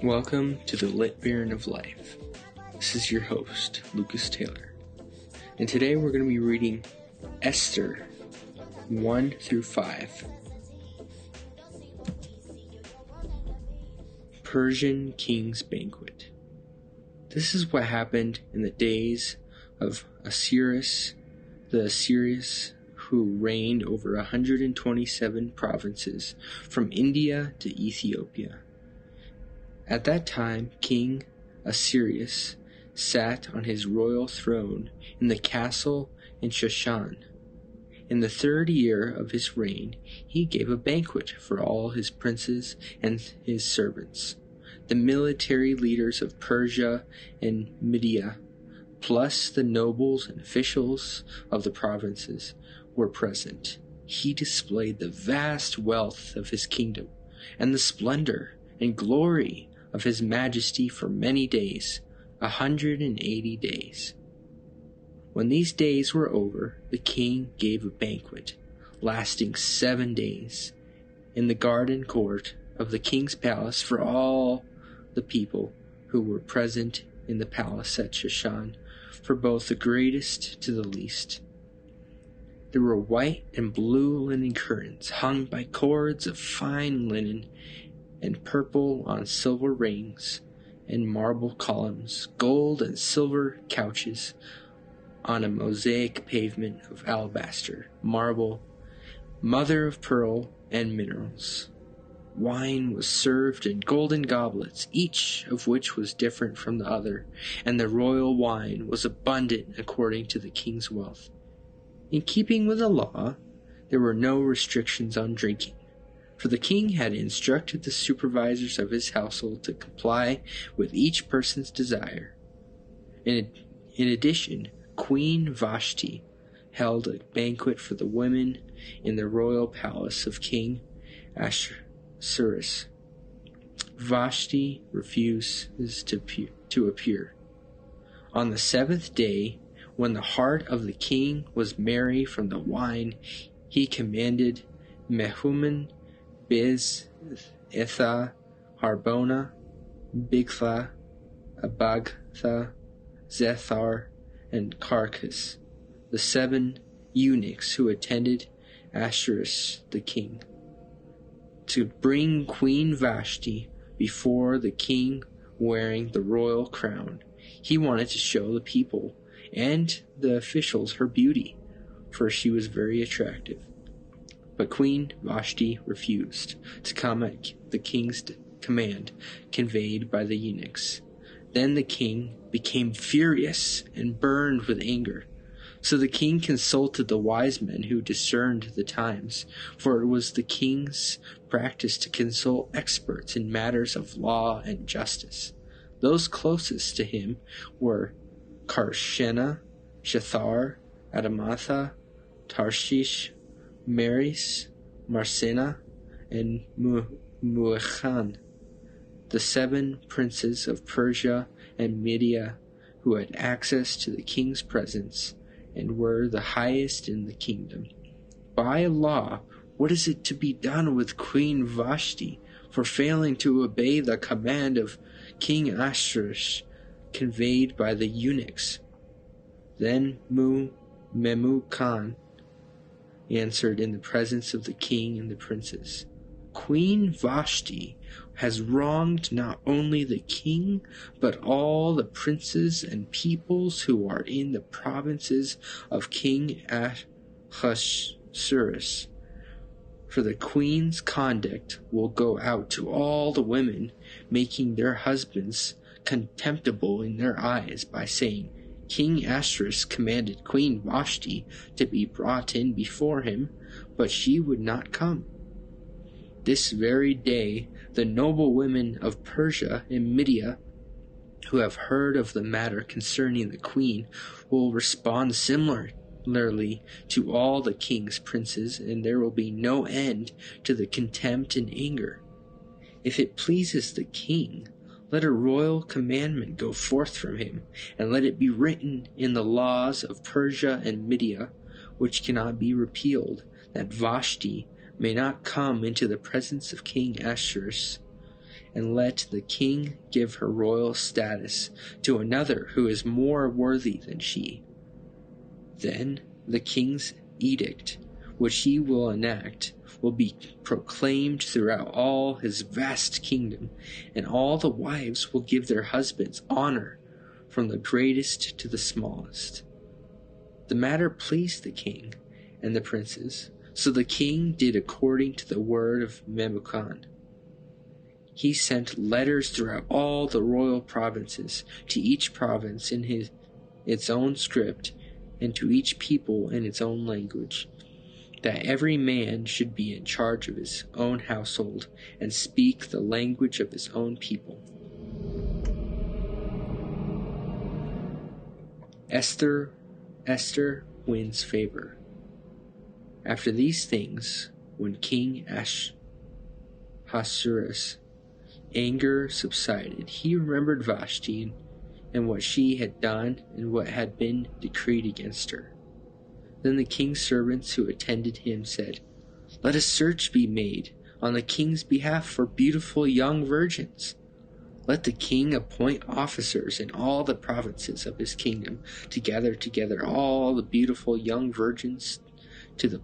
Welcome to the LiT Baron of Life. This is your host, Lucas Taylor. And today we're going to be reading Esther 1 through 5. Persian King's Banquet. This is what happened in the days of Assuerus, the Assyrians, who reigned over 127 provinces from India to Ethiopia. At that time, King Assuerus sat on his royal throne in the castle in Shushan. In the 3rd year of his reign, he gave a banquet for all his princes and his servants. The military leaders of Persia and Media, plus the nobles and officials of the provinces, were present. He displayed the vast wealth of his kingdom and the splendor and glory of his majesty for many days, 180 days. When these days were over, the king gave a banquet, lasting 7 days, in the garden court of the king's palace for all the people who were present in the palace at Shushan, for both the greatest to the least. There were white and blue linen curtains hung by cords of fine linen, and purple on silver rings, and marble columns, gold and silver couches on a mosaic pavement of alabaster, marble, mother of pearl, and minerals. Wine was served in golden goblets, each of which was different from the other, and the royal wine was abundant according to the king's wealth. In keeping with the law, there were no restrictions on drinking, for the king had instructed the supervisors of his household to comply with each person's desire. In addition, Queen Vashti held a banquet for the women in the royal palace of King Ahasuerus. Vashti refuses to appear. On the 7th day, when the heart of the king was merry from the wine, he commanded Mehuman, Biz, Itha, Harbona, Bigtha, Abagtha, Zethar, and Carcas, the 7 eunuchs who attended Ahasuerus the king, to bring Queen Vashti before the king wearing the royal crown. He wanted to show the people and the officials her beauty, for she was very attractive. But Queen Vashti refused to come at the king's command conveyed by the eunuchs. Then the king became furious and burned with anger. So the king consulted the wise men who discerned the times, for it was the king's practice to consult experts in matters of law and justice. Those closest to him were Karshena, Shethar, Adamatha, Tarshish, Maris, Marsena, and Muachan, the 7 princes of Persia and Media, who had access to the king's presence and were the highest in the kingdom. By law, what is it to be done with Queen Vashti for failing to obey the command of King Ahasuerus conveyed by the eunuchs? Then Memucan answered in the presence of the king and the princes, Queen Vashti has wronged not only the king, but all the princes and peoples who are in the provinces of King Ahasuerus. For the queen's conduct will go out to all the women, making their husbands contemptible in their eyes by saying, King Ahasuerus commanded Queen Vashti to be brought in before him, but she would not come. This very day, the noble women of Persia and Media, who have heard of the matter concerning the queen, will respond similarly to all the king's princes, and there will be no end to the contempt and anger. If it pleases the king, let a royal commandment go forth from him, and let it be written in the laws of Persia and Media, which cannot be repealed, that Vashti may not come into the presence of King Ahasuerus. and let the king give her royal status to another who is more worthy than she. Then the king's edict, which he will enact, will be proclaimed throughout all his vast kingdom, and all the wives will give their husbands honor, from the greatest to the smallest. The matter pleased the king and the princes, so the king did according to the word of Memucan. He sent letters throughout all the royal provinces, to each province in its own script, and to each people in its own language, that every man should be in charge of his own household and speak the language of his own people. Esther wins favor. After these things, when King Ahasuerus' anger subsided, he remembered Vashti and what she had done and what had been decreed against her. Then the king's servants who attended him said, "Let a search be made on the king's behalf for beautiful young virgins. Let the king appoint officers in all the provinces of his kingdom to gather together all the beautiful young virgins to the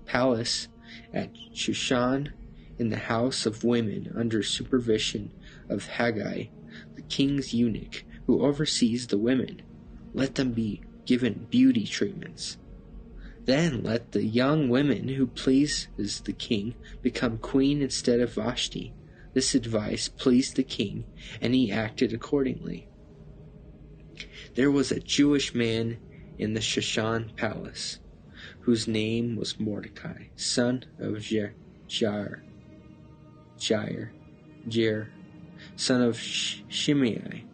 palace at Shushan in the house of women under supervision of Haggai, the king's eunuch, who oversees the women. Let them be given beauty treatments. Then let the young women who pleases the king become queen instead of Vashti." This advice pleased the king, and he acted accordingly. There was a Jewish man in the Shushan palace, whose name was Mordecai, son of Jair, son of Shimei,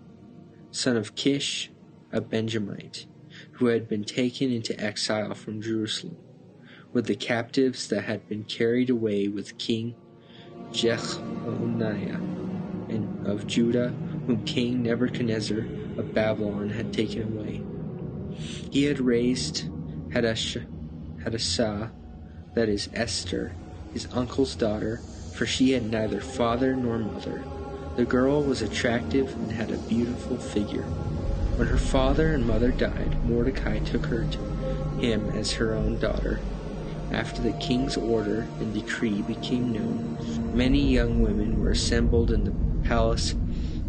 son of Kish, a Benjamite, who had been taken into exile from Jerusalem, with the captives that had been carried away with King Jeconiah and of Judah, whom King Nebuchadnezzar of Babylon had taken away. He had raised Hadassah, that is Esther, his uncle's daughter, for she had neither father nor mother. The girl was attractive and had a beautiful figure. When her father and mother died, Mordecai took her to him as her own daughter. After the king's order and decree became known, many young women were assembled in the palace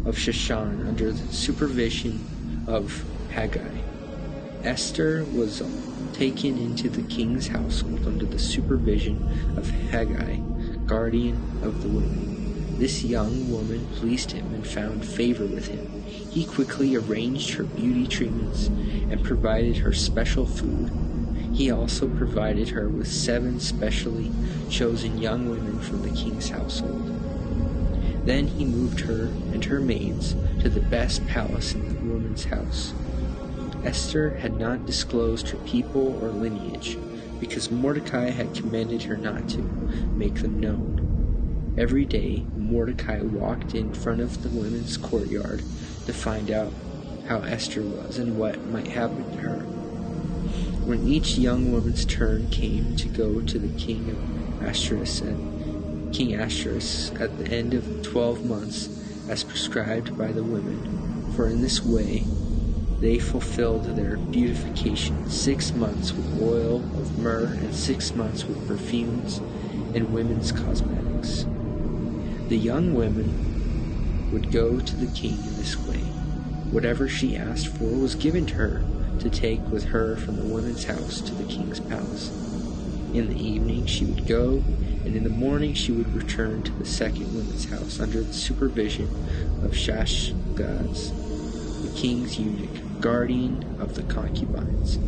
of Shushan under the supervision of Haggai. Esther was taken into the king's household under the supervision of Haggai, guardian of the women. This young woman pleased him and found favor with him. He quickly arranged her beauty treatments and provided her special food. He also provided her with 7 specially chosen young women from the king's household. Then he moved her and her maids to the best palace in the woman's house. Esther had not disclosed her people or lineage, because Mordecai had commanded her not to make them known. Every day, Mordecai walked in front of the women's courtyard to find out how Esther was and what might happen to her. When each young woman's turn came to go to the King Ahasuerus at the end of 12 months, as prescribed by the women, for in this way they fulfilled their beautification, 6 months with oil of myrrh and 6 months with perfumes and women's cosmetics. The young women would go to the king in this way. Whatever she asked for was given to her to take with her from the women's house to the king's palace. In the evening she would go, and in the morning she would return to the second women's house under the supervision of Shashgaz, the king's eunuch, guardian of the concubines.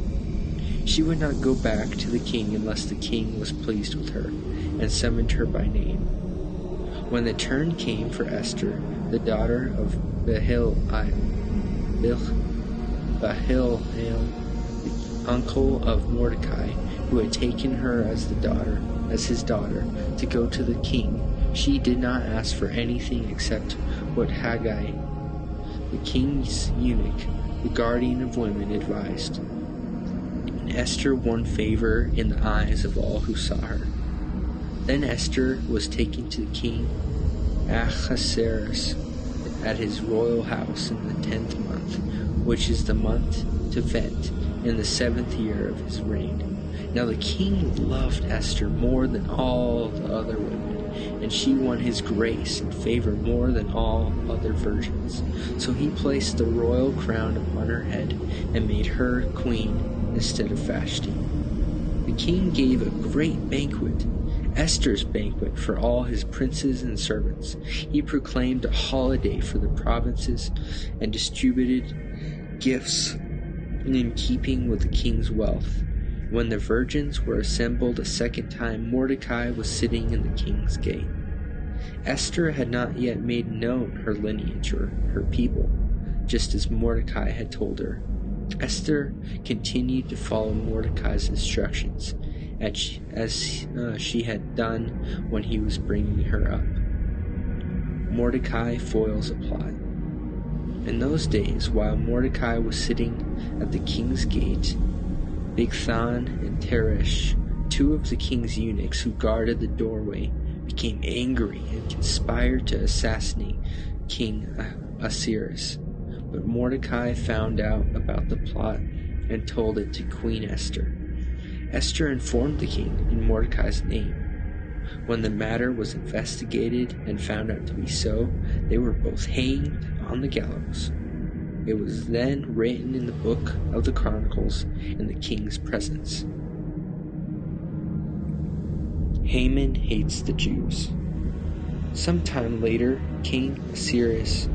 She would not go back to the king unless the king was pleased with her and summoned her by name. When the turn came for Esther, the daughter of Bahilel, the uncle of Mordecai, who had taken her as his daughter, to go to the king, she did not ask for anything except what Haggai, the king's eunuch, the guardian of women, advised. And Esther won favor in the eyes of all who saw her. Then Esther was taken to King Ahasuerus at his royal house in the 10th month, which is the month Tevet, in the 7th year of his reign. Now the king loved Esther more than all the other women, and she won his grace and favor more than all other virgins. So he placed the royal crown upon her head and made her queen instead of Vashti. The king gave a great banquet, Esther's banquet, for all his princes and servants. He proclaimed a holiday for the provinces and distributed gifts in keeping with the king's wealth. When the virgins were assembled a second time, Mordecai was sitting in the king's gate. Esther had not yet made known her lineage or her people, just as Mordecai had told her. Esther continued to follow Mordecai's instructions, as she had done when he was bringing her up. Mordecai foils a plot. In those days, while Mordecai was sitting at the king's gate, Bigthan and Teresh, two of the king's eunuchs who guarded the doorway, became angry and conspired to assassinate King Ahasuerus. But Mordecai found out about the plot and told it to Queen Esther. Esther informed the king in Mordecai's name. When the matter was investigated and found out to be so, they were both hanged on the gallows. It was then written in the book of the Chronicles in the king's presence. Haman hates the Jews. Sometime later, King Ahasuerus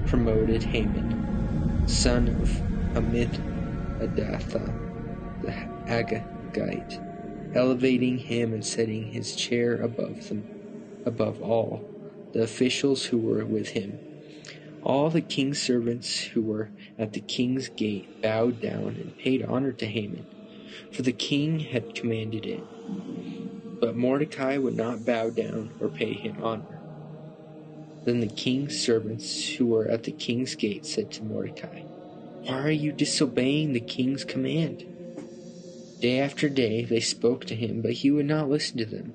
promoted Haman, son of Hammedatha, the Agagite, elevating him and setting his chair above all the officials who were with him. All the king's servants who were at the king's gate bowed down and paid honor to Haman, for the king had commanded it. But Mordecai would not bow down or pay him honor. Then the king's servants who were at the king's gate said to Mordecai, "Why are you disobeying the king's command?" Day after day they spoke to him, but he would not listen to them.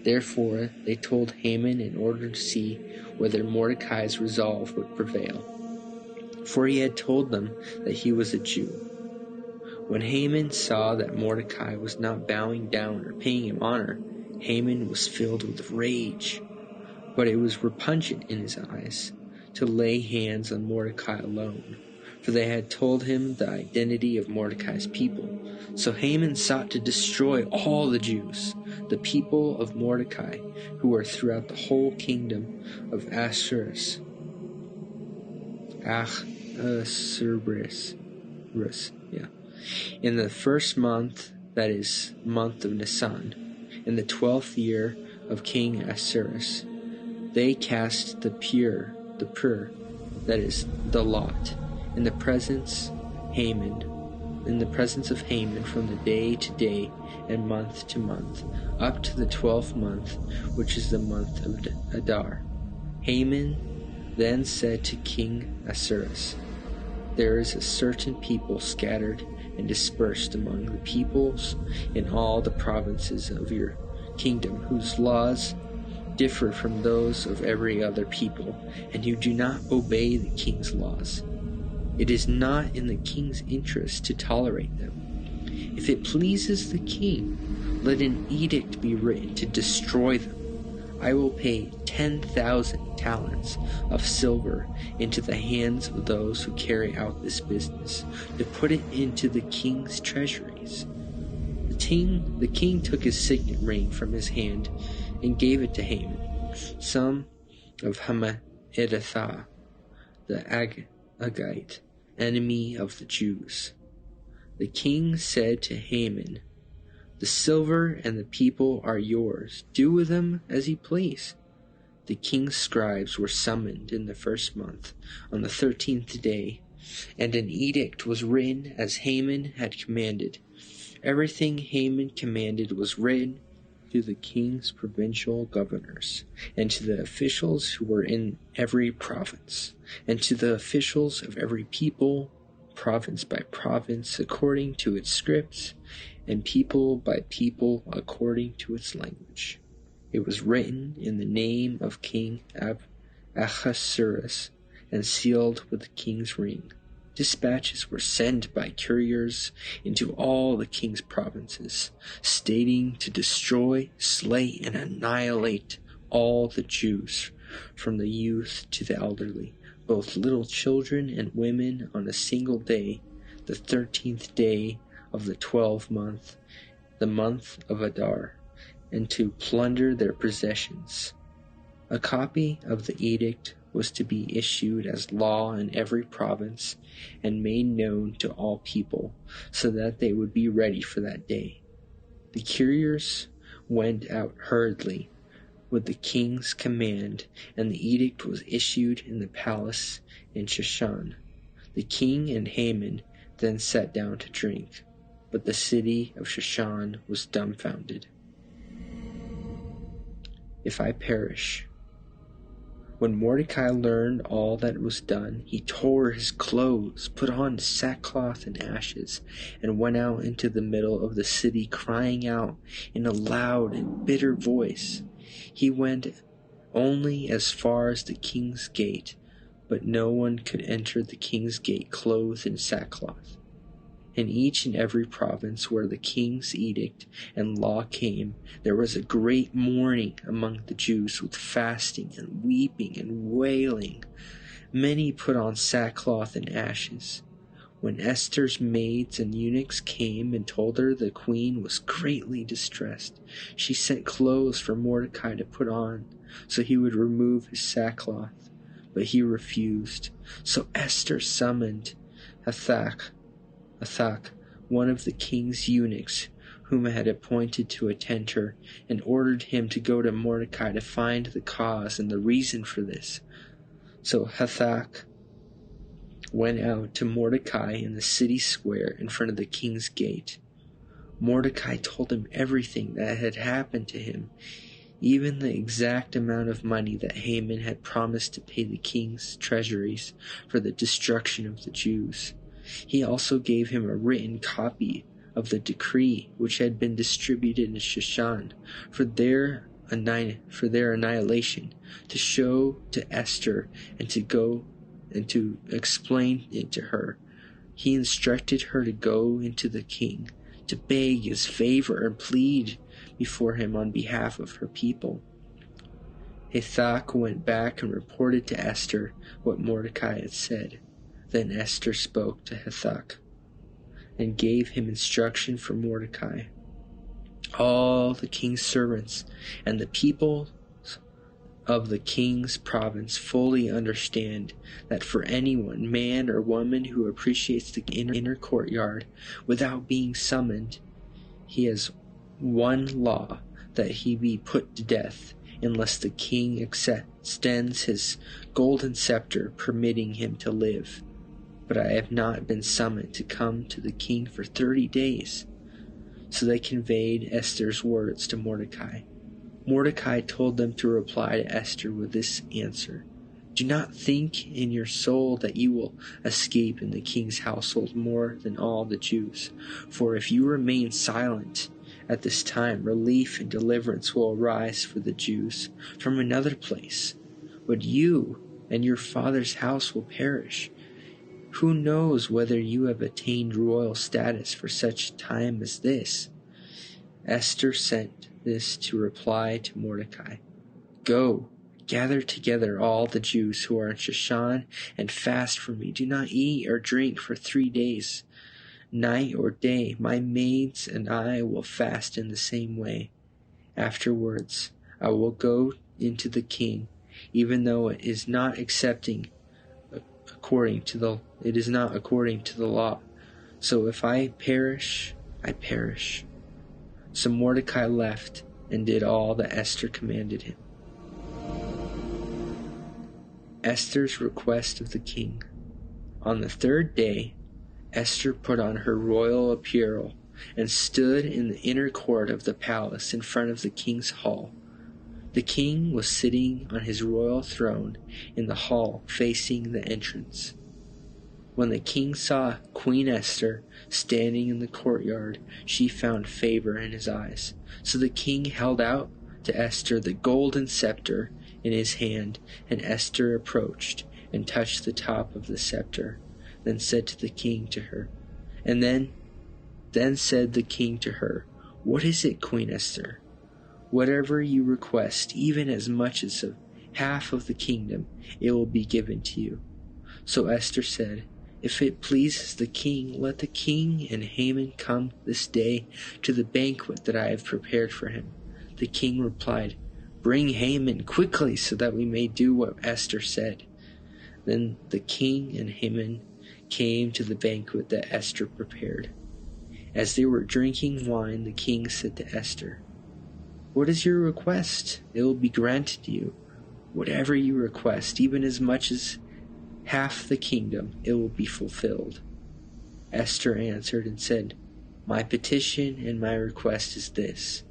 Therefore they told Haman in order to see whether Mordecai's resolve would prevail, for he had told them that he was a Jew. When Haman saw that Mordecai was not bowing down or paying him honor, Haman was filled with rage. But it was repugnant in his eyes to lay hands on Mordecai alone, for they had told him the identity of Mordecai's people. So Haman sought to destroy all the Jews, the people of Mordecai, who were throughout the whole kingdom of Ahasuerus. In the first month, that is, month of Nisan, in the 12th year of King Ahasuerus, they cast the pur, that is, the lot, in the presence of Haman from the day to day and month to month, up to the 12th month, which is the month of Adar. Haman then said to King Ahasuerus, "There is a certain people scattered and dispersed among the peoples in all the provinces of your kingdom, whose laws differ from those of every other people, and who do not obey the king's laws. It is not in the king's interest to tolerate them. If it pleases the king, let an edict be written to destroy them. I will pay 10,000 talents of silver into the hands of those who carry out this business, to put it into the king's treasuries." The king took his signet ring from his hand and gave it to Haman, son of Hammedatha, the Agagite, enemy of the Jews. The king said to Haman, "The silver and the people are yours. Do with them as you please." The king's scribes were summoned in the first month, on the 13th day, and an edict was written as Haman had commanded. Everything Haman commanded was written to the king's provincial governors, and to the officials who were in every province, and to the officials of every people, province by province, according to its scripts, and people by people, according to its language. It was written in the name of King Ahasuerus and sealed with the king's ring. Dispatches were sent by couriers into all the king's provinces, stating to destroy, slay, and annihilate all the Jews, from the youth to the elderly, both little children and women, on a single day, the 13th day of the 12th month, the month of Adar, and to plunder their possessions. A copy of the edict was to be issued as law in every province and made known to all people, so that they would be ready for that day. The couriers went out hurriedly with the king's command, and the edict was issued in the palace in Shushan. The king and Haman then sat down to drink, but the city of Shushan was dumbfounded. If I perish. When Mordecai learned all that was done, he tore his clothes, put on sackcloth and ashes, and went out into the middle of the city, crying out in a loud and bitter voice. He went only as far as the king's gate, but no one could enter the king's gate clothed in sackcloth. In each and every province where the king's edict and law came, there was a great mourning among the Jews, with fasting and weeping and wailing. Many put on sackcloth and ashes. When Esther's maids and eunuchs came and told her the queen was greatly distressed, she sent clothes for Mordecai to put on, so he would remove his sackcloth. But he refused. So Esther summoned Hethak, one of the king's eunuchs, whom had appointed to attend her, and ordered him to go to Mordecai to find the cause and the reason for this. So Hethak went out to Mordecai in the city square in front of the king's gate. Mordecai told him everything that had happened to him, even the exact amount of money that Haman had promised to pay the king's treasuries for the destruction of the Jews. He also gave him a written copy of the decree which had been distributed in Shushan for their annihilation, to show to Esther and to explain it to her. He instructed her to go into the king, to beg his favor and plead before him on behalf of her people. Hethak went back and reported to Esther what Mordecai had said. Then Esther spoke to Hethak and gave him instruction for Mordecai. All the king's servants and the people of the king's province fully understand that for anyone, man or woman, who approaches the inner courtyard without being summoned, he has one law, that he be put to death, unless the king extends his golden scepter, permitting him to live. But I have not been summoned to come to the king for 30 days. So they conveyed Esther's words to Mordecai. Mordecai told them to reply to Esther with this answer: Do not think in your soul that you will escape in the king's household more than all the Jews. For if you remain silent at this time, relief and deliverance will arise for the Jews from another place. But you and your father's house will perish. Who knows whether you have attained royal status for such a time as this? Esther sent this to reply to Mordecai: Go, gather together all the Jews who are in Shushan and fast for me. Do not eat or drink for 3 days, night or day. My maids and I will fast in the same way. Afterwards, I will go into the king, even though it is not according to the law. So if I perish, I perish. So Mordecai left and did all that Esther commanded him. Esther's request of the king. On the 3rd day, Esther put on her royal apparel and stood in the inner court of the palace in front of the king's hall. The king was sitting on his royal throne in the hall facing the entrance. When the king saw Queen Esther standing in the courtyard, she found favor in his eyes. So the king held out to Esther the golden scepter in his hand, and Esther approached and touched the top of the scepter, then said to the king to her, and then said the king to her, "What is it, Queen Esther? Whatever you request, even as much as half of the kingdom, it will be given to you." So Esther said, "If it pleases the king, let the king and Haman come this day to the banquet that I have prepared for him." The king replied, "Bring Haman quickly so that we may do what Esther said." Then the king and Haman came to the banquet that Esther prepared. As they were drinking wine, the king said to Esther, "What is your request? It will be granted you. Whatever you request, even as much as half the kingdom, it will be fulfilled." Esther answered and said, "My petition and my request is this.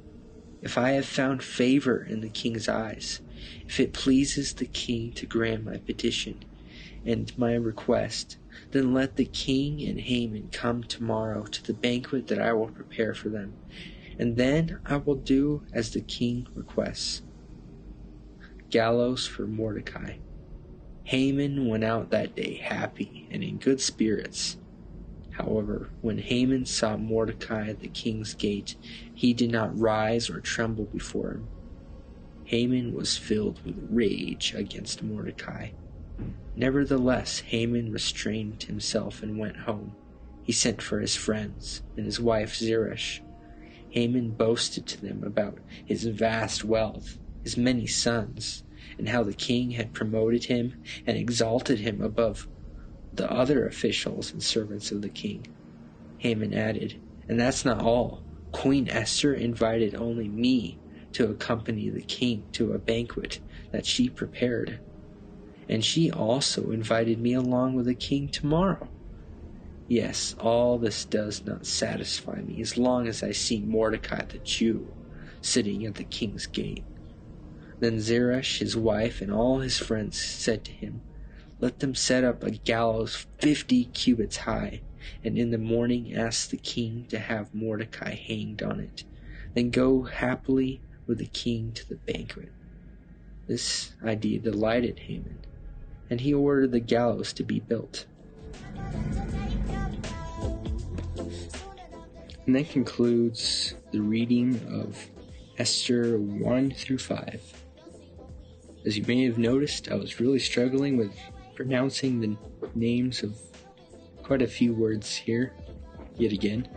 If I have found favor in the king's eyes, if it pleases the king to grant my petition and my request, then let the king and Haman come tomorrow to the banquet that I will prepare for them, and then I will do as the king requests." Gallows for Mordecai. Haman went out that day happy and in good spirits. However, when Haman saw Mordecai at the king's gate, he did not rise or tremble before him. Haman was filled with rage against Mordecai. Nevertheless, Haman restrained himself and went home. He sent for his friends and his wife Zeresh. Haman boasted to them about his vast wealth, his many sons, and how the king had promoted him and exalted him above the other officials and servants of the king. Haman added, "And that's not all. Queen Esther invited only me to accompany the king to a banquet that she prepared, and she also invited me along with the king tomorrow. Yes, all this does not satisfy me as long as I see Mordecai the Jew sitting at the king's gate." Then Zeresh, his wife, and all his friends said to him, "Let them set up a gallows 50 cubits high, and in the morning ask the king to have Mordecai hanged on it. Then go happily with the king to the banquet." This idea delighted Haman, and he ordered the gallows to be built. And that concludes the reading of Esther 1 through 5. As you may have noticed, I was really struggling with pronouncing the names of quite a few words here, yet again,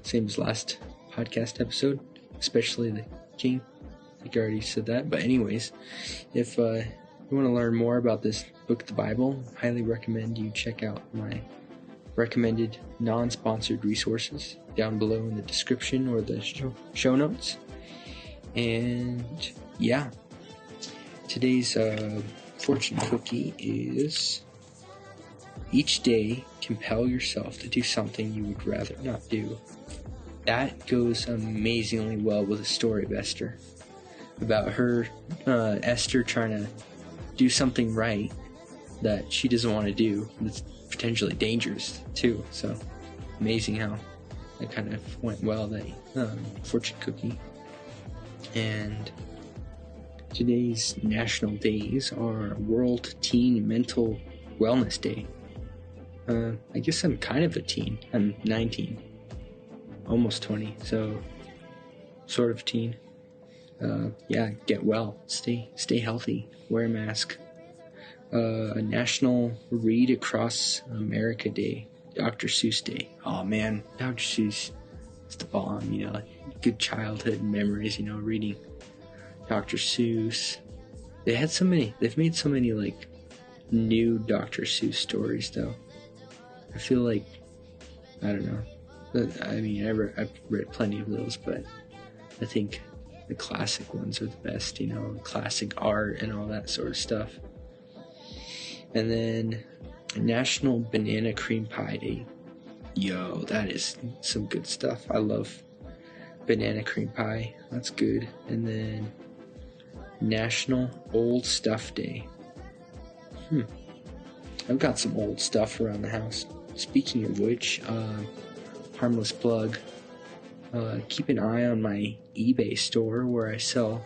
same as last podcast episode, especially the king. I think I already said that, but anyways, if you want to learn more about this book, the Bible, I highly recommend you check out my recommended non-sponsored resources down below in the description or the show notes. And yeah, today's fortune cookie is: each day compel yourself to do something you would rather not do. That goes amazingly well with the story of Esther, about her Esther trying to do something right that she doesn't want to do. That's potentially dangerous too. So amazing how that kind of went well, that fortune cookie. And today's national days are World Teen Mental Wellness Day. I guess I'm kind of a teen. I'm 19, almost 20, so sort of teen. Yeah, get well, stay healthy, wear a mask. A National Read Across America Day, Dr.Seuss Day. Oh man, Dr. Seuss is the bomb, good childhood memories, reading Dr. Seuss. They've made so many like new Dr. Seuss stories though. I feel like, I don't know. I mean, I've read plenty of those, but I think the classic ones are the best, classic art and all that sort of stuff. And then National Banana Cream Pie Day. Yo, that is some good stuff. I love banana cream pie. That's good. And then National Old Stuff Day. I've got some old stuff around the house. Speaking of which, harmless plug, keep an eye on my eBay store where I sell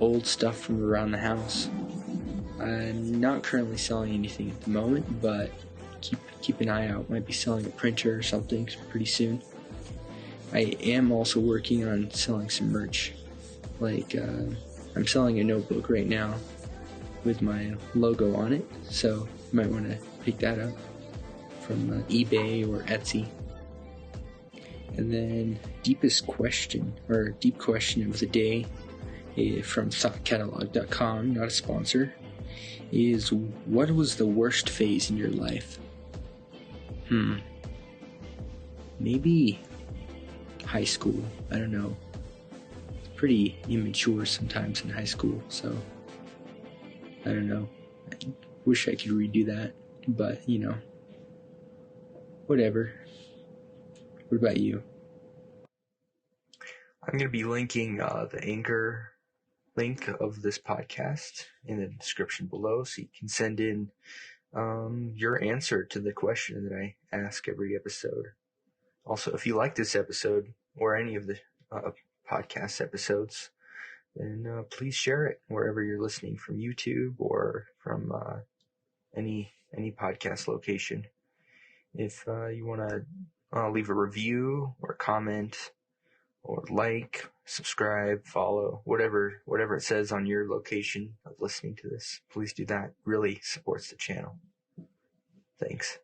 old stuff from around the house. I'm not currently selling anything at the moment, but keep an eye out. Might be selling a printer or something pretty soon. I am also working on selling some merch. Like, I'm selling a notebook right now with my logo on it, so you might want to pick that up from eBay or Etsy. And then deep question of the day from thoughtcatalog.com, not a sponsor, is what was the worst phase in your life? Maybe high school. I don't know. Pretty immature sometimes in high school, so I don't know. I wish I could redo that, but whatever. What about you? I'm going to be linking the Anchor link of this podcast in the description below, so you can send in your answer to the question that I ask every episode. Also, if you like this episode or any of the podcast episodes, then please share it wherever you're listening, from YouTube or from any podcast location. If you want to leave a review or comment or subscribe, follow, whatever it says on your location of listening to this, please do that. Really supports the channel. Thanks.